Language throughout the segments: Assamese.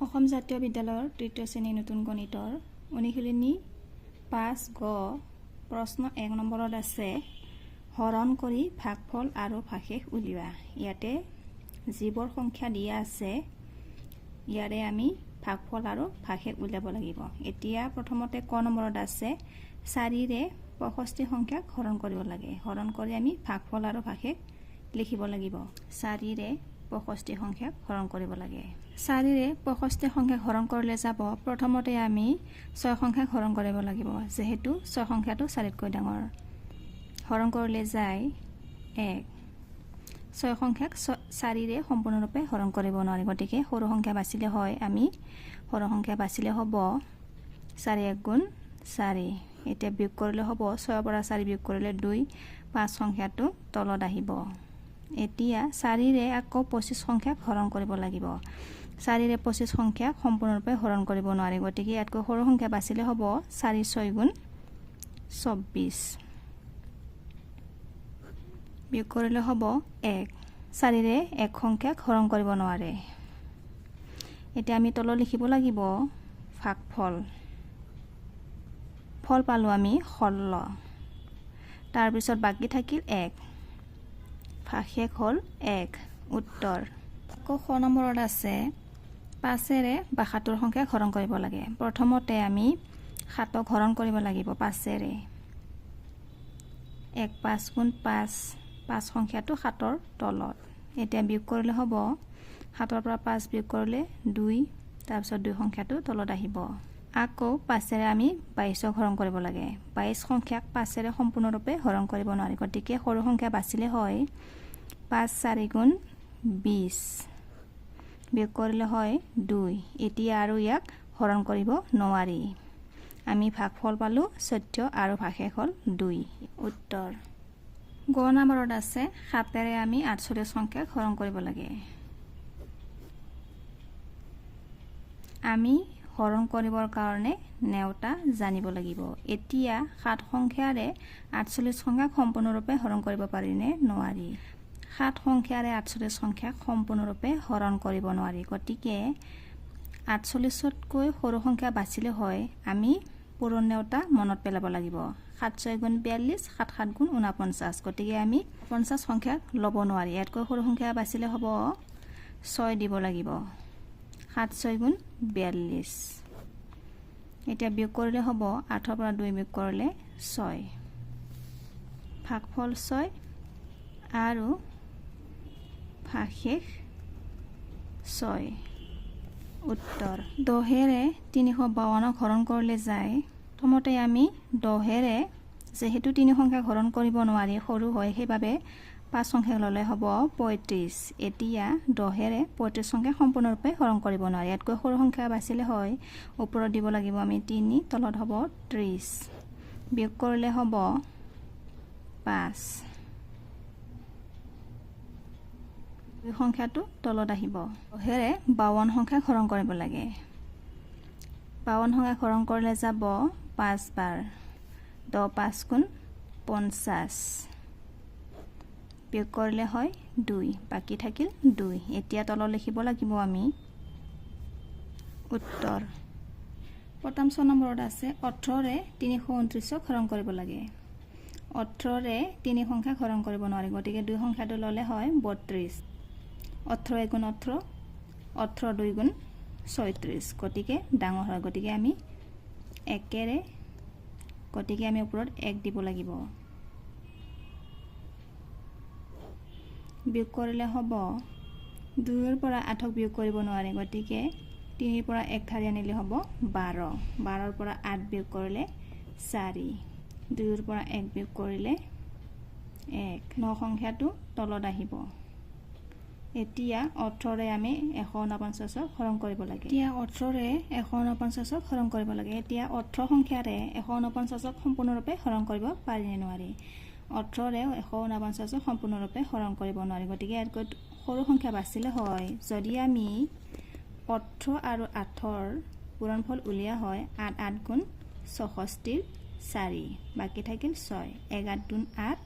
অসম জাতীয় বিদ্যালয়ৰ তৃতীয় শ্ৰেণীৰ নতুন গণিতৰ অনুশীলনী 5 গ প্ৰশ্ন 1 নম্বৰত আছে হৰণ কৰি ভাগফল আৰু ভাগশেষ উলিওৱা। ইয়াতে যিবোৰ সংখ্যা দিয়া আছে ইয়াৰে আমি ভাগফল আৰু ভাগশেষ উলিয়াব লাগিব। এতিয়া প্ৰথমতে ক নম্বৰত আছে 4ৰে 65 সংখ্যাক হৰণ কৰিব লাগে। হৰণ কৰি আমি ভাগফল আৰু ভাগশেষ লিখিব লাগিব। 4ৰে 65 সংখ্যাক হৰণ কৰিব লাগে। 4ৰে 65 সংখ্যাক হৰণ কৰিলে যাব প্ৰথমতে আমি 6 সংখ্যাক হৰণ কৰিব লাগিব, যেহেতু 6 সংখ্যাটো 4তকৈ ডাঙৰ। হৰণ কৰিলে যায় 1। 6 সংখ্যাক 4ৰে সম্পূৰ্ণৰূপে হৰণ কৰিব নোৱাৰি, গতিকে সৰু সংখ্যা বাচিলে হয় আমি সৰু সংখ্যা বাচিলে হ'ব 4 1 গুণ 4। এতিয়া বিয়োগ কৰিলে হ'ব 6 পৰা 4 বিয়োগ কৰিলে 2। 5 সংখ্যাটো তলত আহিব। এতিয়া 4ৰে আকৌ 25 সংখ্যাক হৰণ কৰিব লাগিব। 4ৰে 25 সংখ্যাক সম্পূৰ্ণৰূপে হৰণ কৰিব নোৱাৰি, গতিকে ইয়াতকৈ সৰু সংখ্যা বাচিলে হ'ব 4 6 গুণ 24। বিয়োগ কৰিলে হ'ব 1। 4ৰে 1 সংখ্যাক হৰণ কৰিব নোৱাৰে। এতিয়া আমি তলত লিখিব লাগিব ভাগফল। ফল পালোঁ আমি 16। তাৰপিছত বাকী থাকিল 1। ভাগশেষ হ'ল 1। উত্তৰ। আকৌ খ নম্বৰত আছে 5ৰে 72 সংখ্যাক হৰণ কৰিব লাগে। প্ৰথমতে আমি 7ক হৰণ কৰিব লাগিব 5ৰে। 1 5 গুণ 5। 5 সংখ্যাটো 7ৰ তলত। এতিয়া বিয়োগ কৰিলে হ'ব 7ৰ পৰা 5 বিয়োগ কৰিলে 2। তাৰপিছত 2 সংখ্যাটো তলত আহিব। আকৌ 5ৰে আমি 22ক হৰণ কৰিব লাগে। 22 সংখ্যাক 5ৰে সম্পূৰ্ণৰূপে হৰণ কৰিব নোৱাৰি, গতিকে সৰু সংখ্যা বাচিলে হয় 5 4 গুণ 20। বিয়োগ কৰিলে হয় 2। এতিয়া আৰু ইয়াক হৰণ কৰিব নোৱাৰি। আমি ভাগফল পালোঁ 14 আৰু ভাগশেষ হ'ল 2। উত্তৰ। গ নম্বৰত আছে 7ৰে আমি 48 সংখ্যাক হৰণ কৰিব লাগে। আমি হৰণ কৰিবৰ কাৰণে নেওতা জানিব লাগিব। এতিয়া 7 সংখ্যাৰে 48 সংখ্যাক সম্পূৰ্ণৰূপে হৰণ কৰিব পাৰিনে নোৱাৰি। 7 সংখ্যাৰে 48 সংখ্যাক সম্পূৰ্ণৰূপে হৰণ কৰিব নোৱাৰি, গতিকে 48তকৈ সৰু সংখ্যা বাচিলে হয় আমি পূৰণ নেওতা মনত পেলাব লাগিব। 7 6 গুণ 42। 7 7 গুণ 49। গতিকে আমি 50 সংখ্যাক ল'ব নোৱাৰি। ইয়াতকৈ সৰু সংখ্যা বাচিলে হ'ব 6 দিব লাগিব। 7 6 গুণ 42। এতিয়া বিয়োগ কৰিলে হ'ব 8ৰ পৰা 2 বিয়োগ কৰিলে 6। ভাগফল 6 আৰু ভাগশেষ 6। উত্তৰ। 10ৰে 352ক হৰণ কৰিলে যায়। প্ৰথমতে আমি 10ৰে যেহেতু 3 সংখ্যাক হৰণ কৰিব নোৱাৰি, সৰু হয়, সেইবাবে 5 সংখ্যাক ল'লে হ'ব 35। এতিয়া 10ৰে 35 সংখ্যাক সম্পূৰ্ণৰূপে হৰণ কৰিব নোৱাৰি। ইয়াতকৈ সৰু সংখ্যা বাচিলে হয় ওপৰত দিব লাগিব আমি 3, তলত হ'ব 30। বিয়োগ কৰিলে হ'ব 5। 2 সংখ্যাটো তলত আহিব। 10ৰে 52 সংখ্যাক হৰণ কৰিব লাগে। 52 সংখ্যাক হৰণ কৰিলে যাব 5 বাৰ। 10 5 গুণ 50। বিয়োগ কৰিলে হয় 2। বাকী থাকিল 2। এতিয়া তলত লিখিব লাগিব আমি উত্তৰ। প্ৰথম 6 নম্বৰত আছে 18ৰে 329ক হৰণ কৰিব লাগে। 18ৰে 3 সংখ্যাক হৰণ কৰিব নোৱাৰি, গতিকে 2 সংখ্যাটো ল'লে হয় 32। 18 1 গুণ 18। 18 2 গুণ 36। গতিকে ডাঙৰ হয়, গতিকে আমি 1ৰে গতিকে আমি ওপৰত 1 দিব লাগিব। বিয়োগ কৰিলে হ'ব 2ৰ পৰা 8ক বিয়োগ কৰিব নোৱাৰে, গতিকে 3ৰ পৰা 1 ধাৰি আনিলে হ'ব 12। 12ৰ পৰা 8 বিয়োগ কৰিলে 4। 2ৰ পৰা 1 বিয়োগ কৰিলে 1। 9 সংখ্যাটো তলত আহিব। এতিয়া 18ৰে আমি 149ক হৰণ কৰিব লাগে। এতিয়া 18ৰে 149ক হৰণ কৰিব লাগে। এতিয়া 18 সংখ্যাৰে 149ক সম্পূৰ্ণৰূপে হৰণ কৰিব পাৰিনে নোৱাৰি। 18ৰে 149ক সম্পূৰ্ণৰূপে হৰণ কৰিব নোৱাৰি, গতিকে ইয়াতকৈ সৰু সংখ্যা বাচিলে হয় যদি আমি 18 আৰু 8ৰ পূৰণফল উলিওৱা হয় 8 8 গুণ 64 4। বাকী থাকিল 6। 1 8 গুণ 8।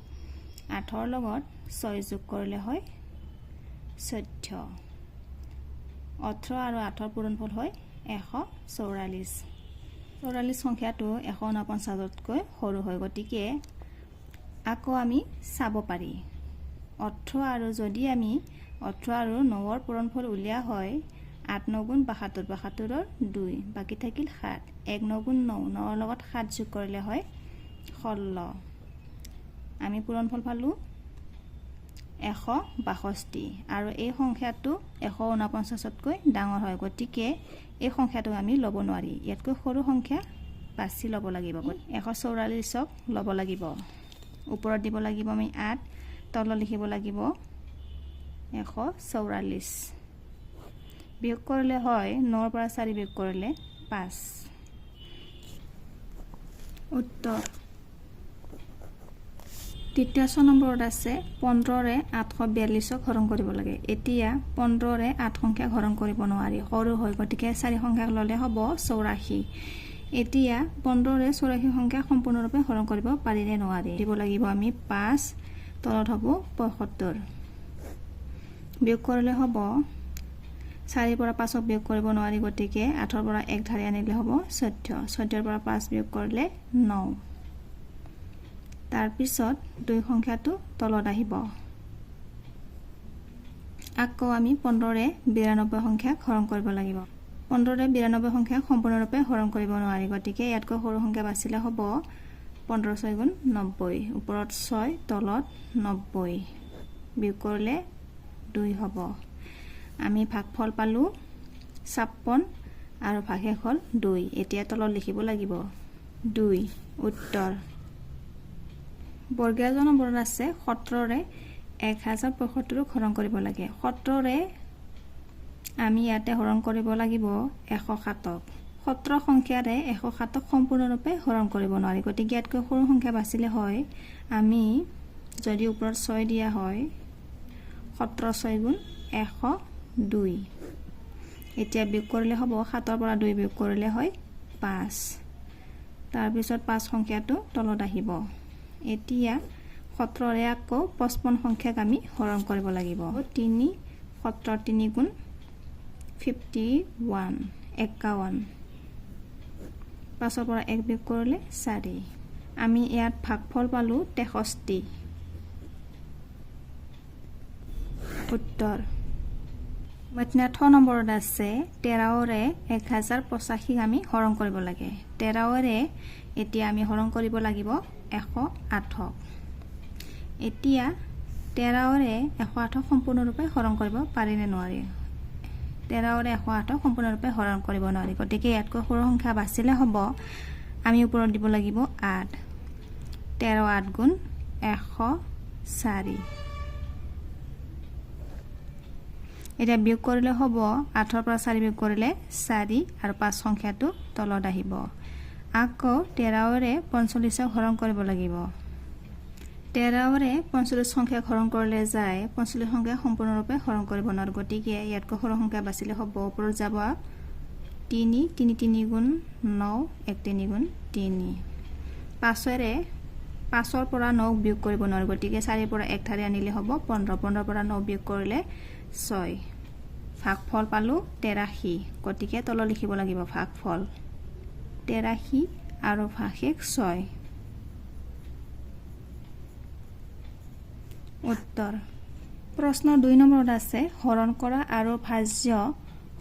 8ৰ লগত 6 যোগ কৰিলে হয় 14। 18 আৰু 8 পূৰণফল হয় 144 44 সংখ্যাটো 149তকৈ সৰু হয় গতিকে আকৌ আমি চাব পাৰি 18 আৰু যদি আমি 18 আৰু 9ৰ পূৰণফল উলিয়া হয় 8 9 গুণ 72 72ৰ 2 বাকি থাকিল 7 1 9 গুণ 9 9ৰ লগত 7 যোগ কৰিলে হয় 16 আমি পূৰণফল পালো 162 আৰু এই সংখ্যাটো 149তকৈ ডাঙৰ হয় গতিকে এই সংখ্যাটো আমি ল'ব নোৱাৰি ইয়াতকৈ সৰু সংখ্যা বাছি ল'ব লাগিব 144ক ল'ব লাগিব ওপৰত দিব লাগিব আমি 8 তলত লিখিব লাগিব 144 বিয়োগ কৰিলে হয় 9ৰ পৰা 4 বিয়োগ কৰিলে 5 উত্তৰ তৃতীয় নম্বৰত আছে 15ৰে 842ক হৰণ কৰিব লাগে এতিয়া 15ৰে 8 সংখ্যা হৰণ কৰিব নোৱাৰি সৰু হয় গতিকে 4 সংখ্যাক ল'লে হ'ব 84 এতিয়া 15ৰে 84 সংখ্যা সম্পূৰ্ণৰূপে হৰণ কৰিব পাৰিনে নোৱাৰি দিব লাগিব আমি 5 তলত হ'ব 75 বিয়োগ কৰিলে হ'ব 4ৰ পৰা 5ক বিয়োগ কৰিব নোৱাৰি গতিকে 8ৰ পৰা 1 ধাৰি আনিলে হ'ব 14 14ৰ পৰা 5 বিয়োগ কৰিলে 9 তাৰ পিছত 2 সংখ্যাটো তলত আহিব আকৌ আমি 15ৰে 92 সংখ্যাক হৰণ কৰিব লাগিব 15ৰে 92 সংখ্যাক সম্পূৰ্ণৰূপে হৰণ কৰিব নোৱাৰি গতিকে ইয়াতকৈ সৰু সংখ্যা বাছিলে হ'ব 15 6 গুণ 90 ওপৰত 6 তলত 90 বিয়োগ কৰিলে 2 হ'ব আমি ভাগফল পালো 56 আৰু ভাগশেষ হ'ল 2 এতিয়া তলত লিখিব লাগিব 2 উত্তৰ বৰ্গীয় নম্বৰত আছে 17ৰে 1075ক হৰণ কৰিব লাগে 17ৰে আমি ইয়াতে হৰণ কৰিব লাগিব 107ক 17 সংখ্যাৰে 107ক সম্পূৰ্ণৰূপে হৰণ কৰিব নোৱাৰি গতিকে ইয়াতকৈ সৰু সংখ্যা বাছিলে হয় আমি যদি ওপৰত 6 দিয়া হয় 17 6 গুণ 102 এতিয়া বিয়োগ কৰিলে হ'ব 7ৰ পৰা 2 বিয়োগ কৰিলে হয় 5 তাৰ পিছত 5 সংখ্যাটো তলত আহিব এতিয়া 17ৰে আকৌ 55 সংখ্যাক আমি হৰণ কৰিব লাগিব 3 17 3 গুণ 51 51 5ৰ পৰা 1 বিয়োগ কৰিলে 4 আমি ইয়াত ভাগফল পালো 63 উত্তৰ 8 নম্বৰত আছে 13ৰে 1085ক আমি হৰণ কৰিব লাগে 13ৰে এতিয়া আমি হৰণ কৰিব লাগিব 108ক এতিয়া 13ৰে 108ক সম্পূৰ্ণৰূপে হৰণ কৰিব পাৰিনে নোৱাৰি 13ৰে 108ক সম্পূৰ্ণৰূপে হৰণ কৰিব নোৱাৰি গতিকে ইয়াতকৈ সৰু সংখ্যা বাছিলে হ'ব আমি ওপৰত দিব লাগিব 8 13 8 গুণ 104 এতিয়া বিয়োগ কৰিলে হ'ব 8ৰ পৰা 4 বিয়োগ কৰিলে 4 আৰু 5 সংখ্যাটো তলত আহিব আকৌ 13ৰে 45ক হৰণ কৰিব লাগিব 13ৰে 45 সংখ্যাক হৰণ কৰিলে যায় 45 সংখ্যা সম্পূৰ্ণৰূপে হৰণ কৰিব নোৱাৰে গতিকে ইয়াতকৈ সৰু সংখ্যা বাছিলে হ'ব ওপৰত যাব 3 3 3 গুণ 9 1 3 গুণ 3 5ৰে 5ৰ পৰা 9 বিয়োগ কৰিব নোৱাৰে গতিকে 4ৰ পৰা 1 ধাৰি আনিলে হ'ব 15 15ৰ পৰা 9 বিয়োগ কৰিলে 6 ভাগফল পালো 83 গতিকে তলত লিখিব লাগিব ভাগফল 83 আৰু ভাগশেষ 6 উত্তৰ প্ৰশ্ন 2 নম্বৰত আছে হৰণ কৰা আৰু ভাজ্য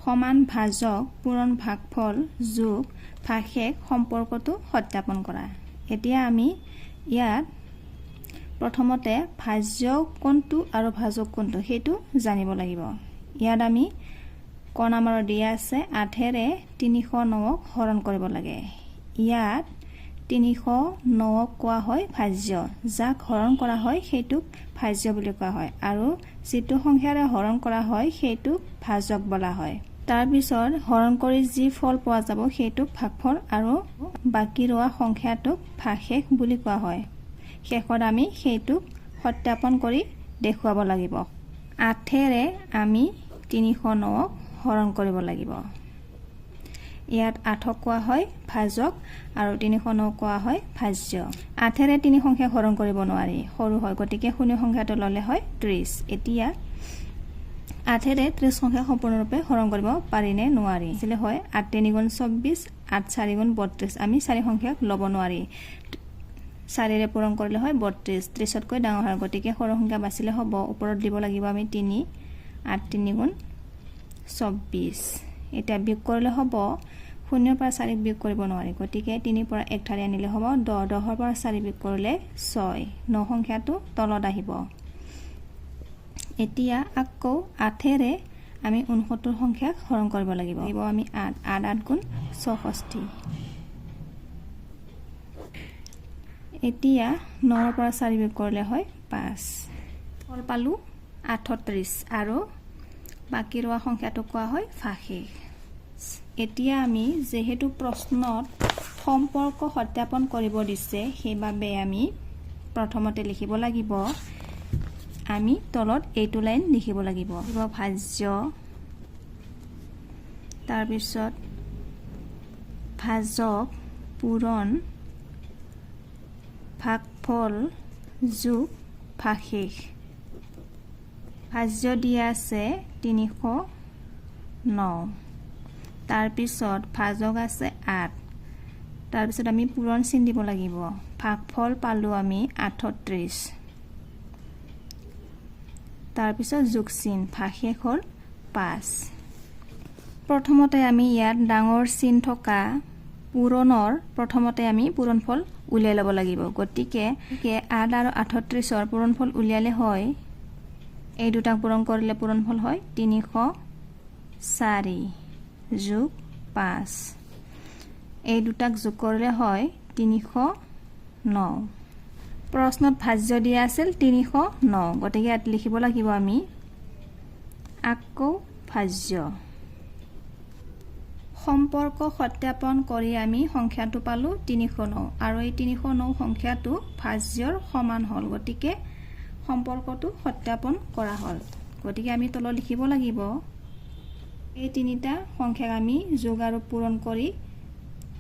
সমান ভাজক পূৰণ ভাগফল যোগ ভাগশেষ সম্পৰ্কটো সত্যাপন কৰা এতিয়া আমি ইয়াত প্ৰথমতে ভাজ্য কোনটো আৰু ভাজক কোনটো সেইটো জানিব লাগিব ইয়াত আমি ক নম্বৰত দিয়া আছে 8ৰে 309ক হৰণ কৰিব লাগে ইয়াত 309ক কোৱা হয় ভাজ্য যাক হৰণ কৰা হয় সেইটোক ভাজ্য বুলি কোৱা হয় আৰু যিটো সংখ্যাৰে হৰণ কৰা হয় সেইটোক ভাজক বোলা হয় তাৰ পিছত হৰণ কৰি যি ফল পোৱা যাব সেইটোক ভাগফল আৰু বাকি ৰোৱা সংখ্যাটোক ভাগশেষ বুলি কোৱা হয় শেষত আমি সেইটোক সত্যাপন কৰি দেখুৱাব লাগিব 8ৰে আমি 309ক হৰণ কৰিব লাগিব ইয়াত 8ক কোৱা হয় ভাজক আৰু 309ক কোৱা হয় ভাজ্য 8ৰে 3 সংখ্যা হৰণ কৰিব নোৱাৰি সৰু হয় গতিকে শূন্য সংখ্যাটো ল'লে হয় 30 এতিয়া 8ৰে 30 সংখ্যা সম্পূৰ্ণৰূপে হৰণ কৰিব পাৰি নে নোৱাৰি আছিলে হয় 8 3 গুণ 24 8 4 গুণ 32 আমি 4 সংখ্যাক ল'ব নোৱাৰি 4ৰে পূৰণ কৰিলে হয় 32 30তকৈ ডাঙৰ হয় গতিকে সৰু সংখ্যা বাছিলে হ'ব ওপৰত দিব লাগিব আমি 3 8 3 গুণ 24 এটা বিয়োগ কৰিলে হ'ব 0 পৰা 4 বিয়োগ কৰিব নোৱাৰি গতিকে 3 পৰা 1 ঠাৰি আনিলে হ'ব 10 10 পৰা 4 বিয়োগ কৰিলে 6 9 সংখ্যাটো তলত আহিব এতিয়া আকৌ 8ৰে আমি 69 সংখ্যাক হৰণ কৰিব লাগিব আমি 8 8 8 গুণ 64 এতিয়া 9 পৰা 4 বিয়োগ কৰিলে হয় 5 ফল পালো 38 আৰু বাকি ৰোৱা সংখ্যাটো কোৱা হয় ভাগশেষ এতিয়া আমি যেহেতু প্ৰশ্নত সম্পৰ্ক সত্যাপন কৰিব দিছে সেইবাবে আমি প্ৰথমতে লিখিব লাগিব আমি তলত এইটো লাইন লিখিব লাগিব ভাজ্য তাৰ পিছত ভাজক পূৰণ ভাগফল যোগ ভাগশেষ ভাজ্য দিয়া আছে 309 তাৰ পিছত ভাজক আছে 8 তাৰ পিছত আমি পূৰণ চিন দিব লাগিব ভাগফল পালো আমি 38 তাৰ পিছত যোগ চিন ভাগশেষ হ'ল 5 প্ৰথমতে আমি ইয়াত ডাঙৰ চিন থকা পূৰণৰ প্ৰথমতে আমি পূৰণফল উলিয়াই ল'ব লাগিব গতিকে 8 আৰু 38ৰ পূৰণফল উলিয়ালে হয় এই দুটাক পূৰণ কৰিলে পূৰণফল হয় 304 যোগ 5 এই দুটাক যোগ কৰিলে হয় 309 প্ৰশ্নত ভাজ্য দিয়া আছিল 309 গতিকে ইয়াত লিখিব লাগিব আমি আকৌ ভাজ্য সম্পৰ্ক সত্যাপন কৰি আমি সংখ্যাটো পালো 309 আৰু এই 309 সংখ্যাটো ভাজ্যৰ সমান হ'ল গতিকে সম্পৰ্কটো সত্যাপন কৰা হ'ল গতিকে আমি তলত লিখিব লাগিব এই তিনিটা সংখ্যাক আমি যোগ আৰু পূৰণ কৰি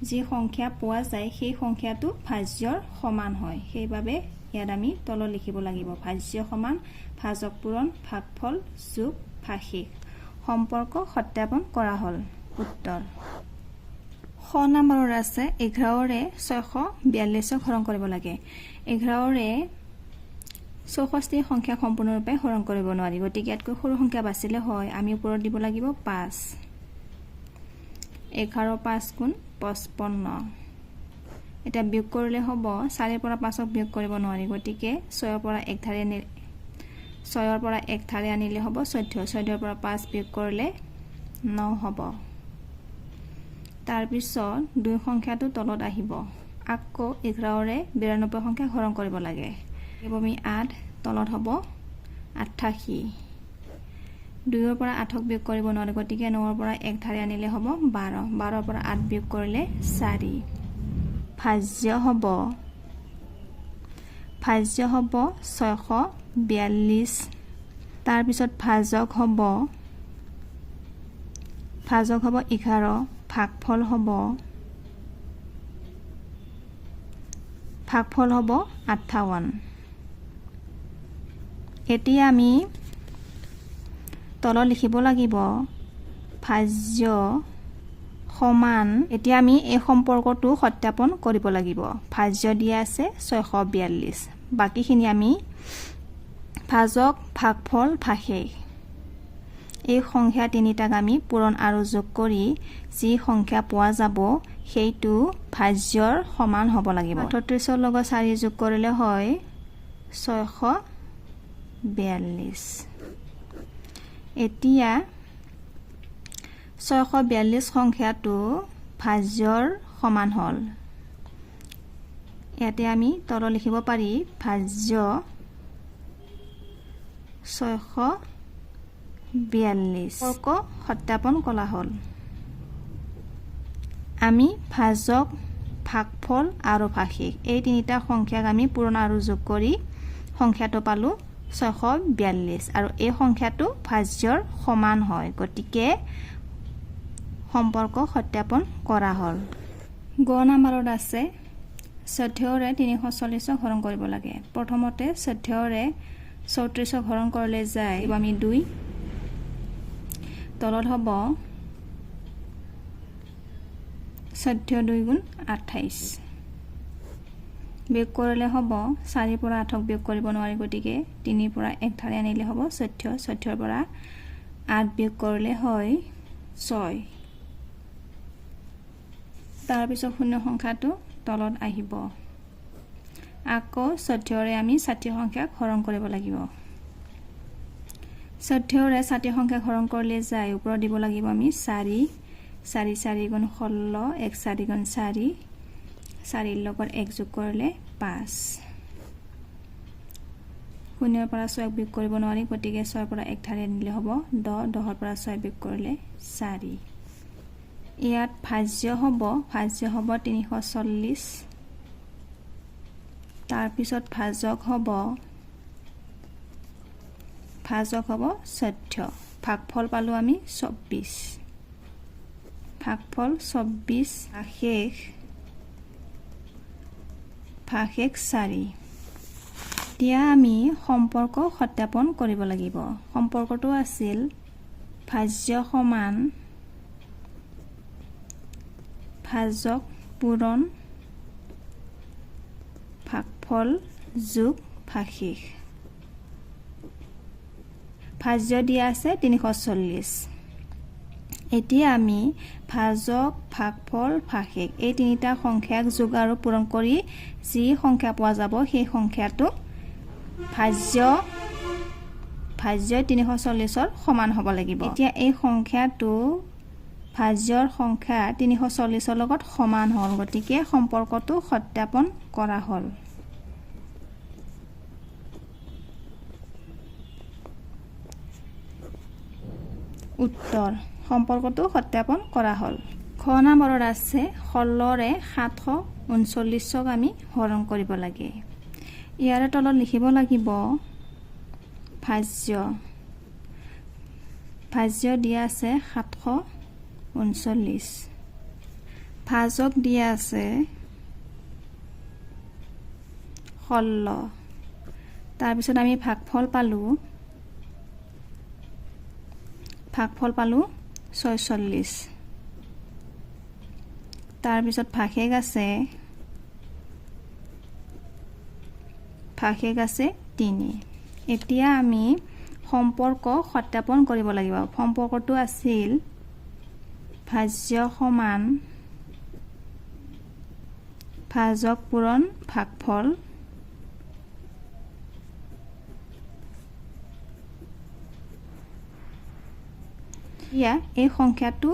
যি সংখ্যা পোৱা যায় সেই সংখ্যাটো ভাজ্যৰ সমান হয় সেইবাবে ইয়াত আমি তলত লিখিব লাগিব ভাজ্য সমান ভাজক পূৰণ ভাগফল যোগ ভাগশেষ সম্পৰ্ক সত্যাপন কৰা হ'ল উত্তৰ খ নম্বৰৰ আছে 11ৰে 642ক হৰণ কৰিব লাগে 11ৰে 64 সংখ্যা সম্পূৰ্ণৰূপে হৰণ কৰিব নোৱাৰি গতিকে ইয়াতকৈ সৰু সংখ্যা বাছিলে হয় আমি ওপৰত দিব লাগিব 5 11 5 গুণ 55 এটা বিয়োগ কৰিলে হ'ব 4 পৰা 5ক বিয়োগ কৰিব নোৱাৰি গতিকে 6 পৰা 1 ঠাৰি আনিলে হ'ব 14 14 পৰা 5 বিয়োগ কৰিলে 9 হ'ব তাৰ পিছত 2 সংখ্যাটো তলত আহিব আকৌ 11ৰে 92 সংখ্যা হৰণ কৰিব লাগে আমি 8 তলত হ'ব 88 2ৰ পৰা 8ক বিয়োগ কৰিব নোৱাৰে গতিকে 9ৰ পৰা 1 ঠাৰি আনিলে হ'ব 12 12ৰ পৰা 8 বিয়োগ কৰিলে 4 ভাজ্য হ'ব 642 তাৰ পিছত ভাজক হ'ব 11 ভাগফল হ'ব 58 এতিয়া আমি তলত লিখিব লাগিব ভাজ্য সমান এতিয়া আমি এই সম্পৰ্কটো সত্যাপন কৰিব লাগিব ভাজ্য দিয়া আছে 642 বাকিখিনি আমি ভাজক ভাগফল ভাগশেষ এই সংখ্যা তিনিটাক আমি পূৰণ আৰু যোগ কৰি যি সংখ্যা পোৱা যাব সেইটো ভাজ্যৰ সমান হ'ব লাগিব 38ৰ লগত 4 যোগ কৰিলে হয় 642 এতিয়া 642 সংখ্যাটো ভাজ্যৰ সমান হ'ল ইয়াতে আমি তলত লিখিব পাৰি ভাজ্য 642 সম্পৰ্ক সত্যাপন কৰা হ'ল আমি ভাজক ভাগফল আৰু ভাগশেষ এই তিনিটা সংখ্যাক আমি পূৰণ আৰু যোগ কৰি সংখ্যাটো পালো 642 আৰু এই সংখ্যাটো ভাজ্যৰ সমান হয় গতিকে সম্পৰ্ক সত্যাপন কৰা হ'ল গ নম্বৰত আছে 14ৰে 340ক হৰণ কৰিব লাগে প্ৰথমতে 14ৰে 34ক হৰণ কৰিলে যায় আমি 2 তলত হ'ব 14 2 গুণ 28 বিয়োগ কৰিলে হ'ব 4 পৰা 8ক বিয়োগ কৰিব নোৱাৰি গতিকে 3 পৰা 1 ধাৰে আনিলে হ'ব 14 14 পৰা 8 বিয়োগ কৰিলে হয় 6 তাৰ পিছত শূন্য সংখ্যাটো তলত আহিব আকৌ 14ৰে আমি 60 সংখ্যাক হৰণ কৰিব লাগিব 14ৰে 60 সংখ্যাক হৰণ কৰিলে যায় ওপৰত দিব লাগিব আমি 4 4 4 গুণ 16 1 4 গুণ 4 4 লগত 1 যোগ কৰিলে 5 শূন্যৰ পৰা 6 বিয়োগ কৰিব নোৱাৰি গতিকে 6 পৰা 1 ধাৰে আনিলে হ'ব 10 10ৰ পৰা 6 বিয়োগ কৰিলে 4 ইয়াত ভাজ্য হ'ব 340 তাৰ পিছত ভাজক হ'ব 14 ভাগফল পালো আমি 24 ভাগফল 24 ভাগশেষ 4 এতিয়া আমি সম্পৰ্ক সত্যাপন কৰিব লাগিব সম্পৰ্কটো আছিল ভাজ্য সমান ভাজক পূৰণ ভাগফল যোগ ভাগশেষ ভাজ্য দিয়া আছে 340 এতিয়া আমি ভাজক ভাগফল ভাগশেষ এই তিনিটা সংখ্যাক যোগ আৰু পূৰণ কৰি যি সংখ্যা পোৱা যাব সেই সংখ্যাটো ভাজ্য 340ৰ সমান হ'ব লাগিব এতিয়া এই সংখ্যাটো ভাজ্যৰ সংখ্যা 340ৰ লগত সমান হ'ল গতিকে সম্পৰ্কটো সত্যাপন কৰা হ'ল উত্তৰ সম্পৰ্কটো সত্যাপন কৰা হ'ল খ নম্বৰত আছে 16ৰে 739ক আমি হৰণ কৰিব লাগে ইয়াৰে তলত লিখিব লাগিব ভাজ্য দিয়া আছে 739 ভাজক দিয়া আছে 16 তাৰপিছত আমি ভাগফল পালো 46 তাৰপিছত ভাগশেষ আছে 3 এতিয়া আমি সম্পৰ্ক সত্যাপন কৰিব লাগিব সম্পৰ্কটো আছিল ভাজ্য সমান ভাজক পূৰণ ভাগফল ইয়া এই সংখ্যাটো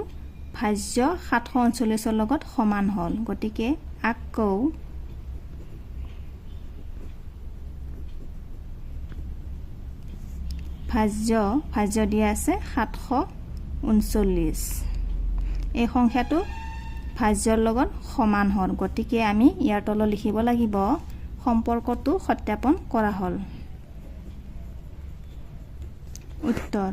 ভাজ্য 739ৰ লগত সমান হ'ল গতিকে আকৌ ভাজ্য দিয়া আছে 739 এই সংখ্যাটো ভাজ্যৰ লগত সমান হ'ল গতিকে আমি ইয়াৰ তলত লিখিব লাগিব সম্পৰ্কটো সত্যাপন কৰা হ'ল উত্তৰ